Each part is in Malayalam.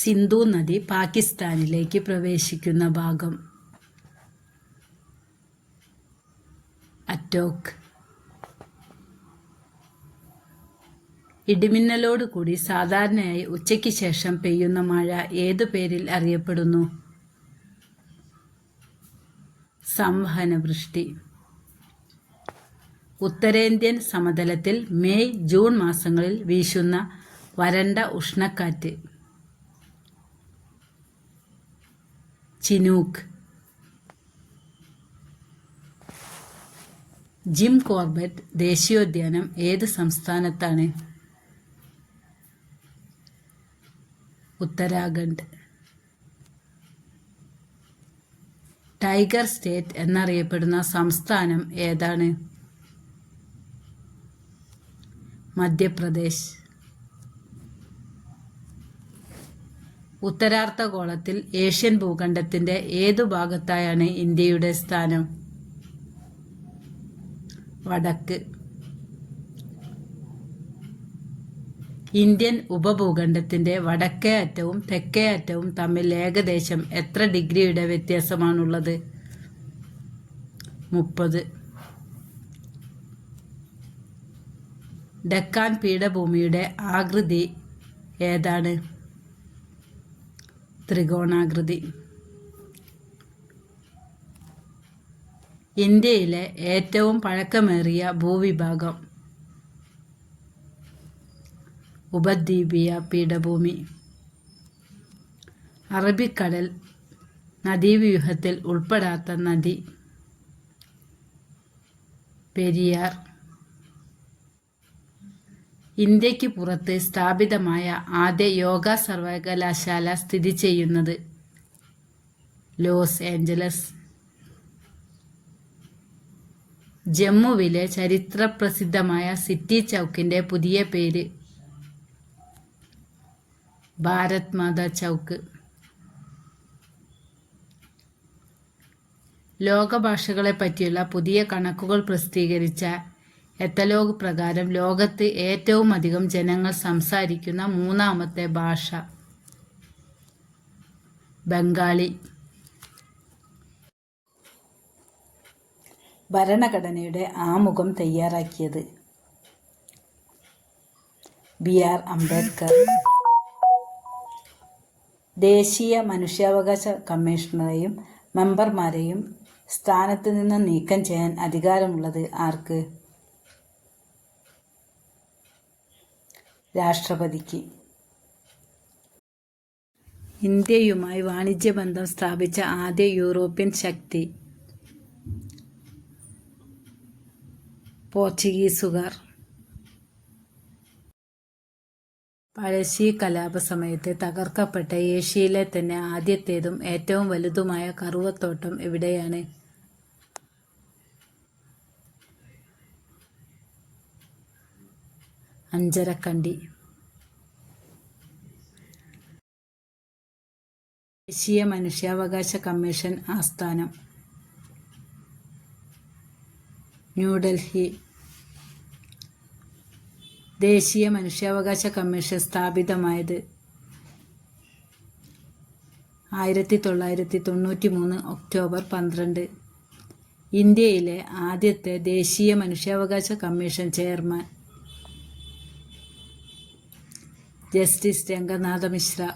സിന്ധു നദി പാകിസ്ഥാനിലേക്ക് പ്രവേശിക്കുന്ന ഭാഗം. അറ്റോക്ക്. ഇടിമിന്നലോട് കൂടി സാധാരണയായി ഉച്ചയ്ക്ക് ശേഷം പെയ്യുന്ന മഴ ഏതു പേരിൽ അറിയപ്പെടുന്നു? സംവഹനവൃഷ്ടി. ഉത്തരേന്ത്യൻ സമതലത്തിൽ മെയ് ജൂൺ മാസങ്ങളിൽ വീശുന്ന വരണ്ട ഉഷ്ണക്കാറ്റ്. ചിനൂക്ക്. ജിം കോർബറ്റ് ദേശീയോദ്യാനം ഏത് സംസ്ഥാനത്താണ്? ഉത്തരാഖണ്ഡ്. ടൈഗർ സ്റ്റേറ്റ് എന്നറിയപ്പെടുന്ന സംസ്ഥാനം ഏതാണ്? മധ്യപ്രദേശ്. ഉത്തരാർദ്ധഗോളത്തിൽ ഏഷ്യൻ ഭൂഖണ്ഡത്തിന്റെ ഏതു ഭാഗത്തായാണ് ഇന്ത്യയുടെ സ്ഥാനം? വടക്ക്. ഇന്ത്യൻ ഉപഭൂഖണ്ഡത്തിന്റെ വടക്കേ അറ്റവും തെക്കേ അറ്റവും തമ്മിൽ ഏകദേശം എത്ര ഡിഗ്രിയുടെ വ്യത്യാസമാണുള്ളത്? 30. ഡെക്കാൻ പീഠഭൂമിയുടെ ആകൃതി ഏതാണ്? ത്രികോണാകൃതി. ഇന്ത്യയിലെ ഏറ്റവും പഴക്കമേറിയ ഭൂവിഭാഗം? ഉപദ്വീപീയ പീഠഭൂമി. അറബിക്കടൽ നദീവ്യൂഹത്തിൽ ഉൾപ്പെടാത്ത നദി? പെരിയാർ. ഇന്ത്യക്ക് പുറത്ത് സ്ഥാപിതമായ ആദ്യ യോഗ സർവകലാശാല സ്ഥിതി ചെയ്യുന്നത്? Loss Angeles. ജമ്മുവിലെ ചരിത്രപ്രസിദ്ധമായ സിറ്റി ചൗക്കിന്റെ പുതിയ പേര്? ഭാരത് മാതാ ചൗക്ക്. ലോകഭാഷകളെ പറ്റിയുള്ള പുതിയ കണക്കുകൾ പ്രസിദ്ധീകരിച്ച എത്തലോഗ് പ്രകാരം ലോകത്ത് ഏറ്റവും അധികം ജനങ്ങൾ സംസാരിക്കുന്ന മൂന്നാമത്തെ ഭാഷ? ബംഗാളി. ഭരണഘടനയുടെ ആമുഖം തയ്യാറാക്കിയത്? ബി.ആർ. അംബേദ്കർ. ദേശീയ മനുഷ്യാവകാശ കമ്മീഷണറെയും മെമ്പർമാരെയും സ്ഥാനത്ത് നിന്ന് നീക്കം ചെയ്യാൻ അധികാരമുള്ളത് ആർക്ക്? രാഷ്ട്രപതിക്ക്. ഇന്ത്യയുമായി വാണിജ്യബന്ധം സ്ഥാപിച്ച ആദ്യ യൂറോപ്യൻ ശക്തി? പോർച്ചുഗീസുകാർ. പഴശ്ശി കലാപ സമയത്ത് തകർക്കപ്പെട്ട ഏഷ്യയിലെ തന്നെ ആദ്യത്തേതും ഏറ്റവും വലുതുമായ കറുവത്തോട്ടം എവിടെയാണ്? അഞ്ചരക്കണ്ടി. ദേശീയ മനുഷ്യാവകാശ കമ്മീഷൻ ആസ്ഥാനം? ന്യൂഡൽഹി. ദേശീയ മനുഷ്യാവകാശ കമ്മീഷൻ സ്ഥാപിതമായത്? 1993 ഒക്ടോബർ 12. ഇന്ത്യയിലെ ആദ്യത്തെ ദേശീയ മനുഷ്യാവകാശ commission chairman? Justice Ranganatha Mishra.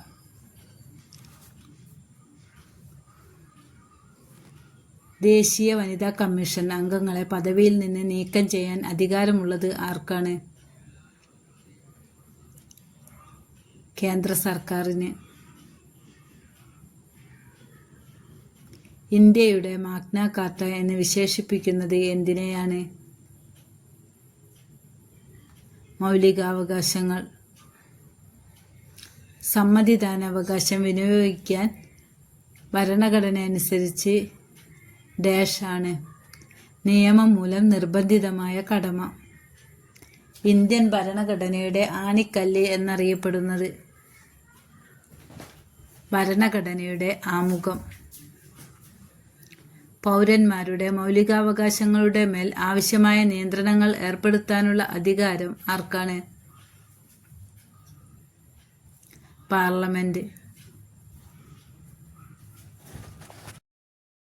ദേശീയ വനിതാ കമ്മീഷൻ അംഗങ്ങളെ പദവിയിൽ നിന്ന് നീക്കം ചെയ്യാൻ അധികാരമുള്ളത് ആർക്കാണ്? കേന്ദ്ര സർക്കാരിന്. ഇന്ത്യയുടെ മാഗ്ന കാർട്ട എന്ന് വിശേഷിപ്പിക്കുന്നത് എന്തിനെയാണ്? മൗലികാവകാശങ്ങൾ. സമ്മതിദാനാവകാശം വിനിയോഗിക്കാൻ ഭരണഘടന അനുസരിച്ച് ഡാഷ് ആണ് നിയമം മൂലം നിർബന്ധിതമായ കടമ. ഇന്ത്യൻ ഭരണഘടനയുടെ ആണിക്കല്ല് എന്നറിയപ്പെടുന്നത്? ഭരണഘടനയുടെ ആമുഖം. പൗരന്മാരുടെ മൗലികാവകാശങ്ങളുടെ മേൽ ആവശ്യമായ നിയന്ത്രണങ്ങൾ ഏർപ്പെടുത്താനുള്ള അധികാരം ആർക്കാണ്? പാർലമെന്റ്.